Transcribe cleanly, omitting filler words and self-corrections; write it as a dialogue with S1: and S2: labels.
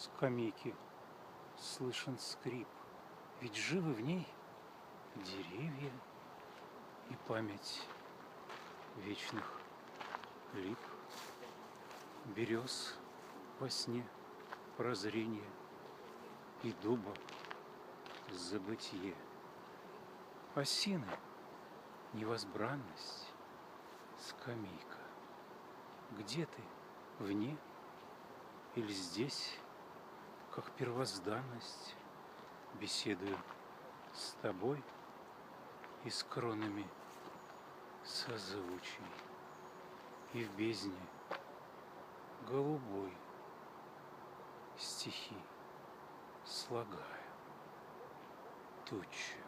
S1: скамейки слышен скрип, ведь живы в ней деревья и память вечных лип, берез во сне прозрение и дуба забытье, осины невозбранность, скамейка. Где ты, вне или здесь, как первозданность, беседую с тобой и с кронами созвучий, и в бездне голубой стихи слагаю тучи.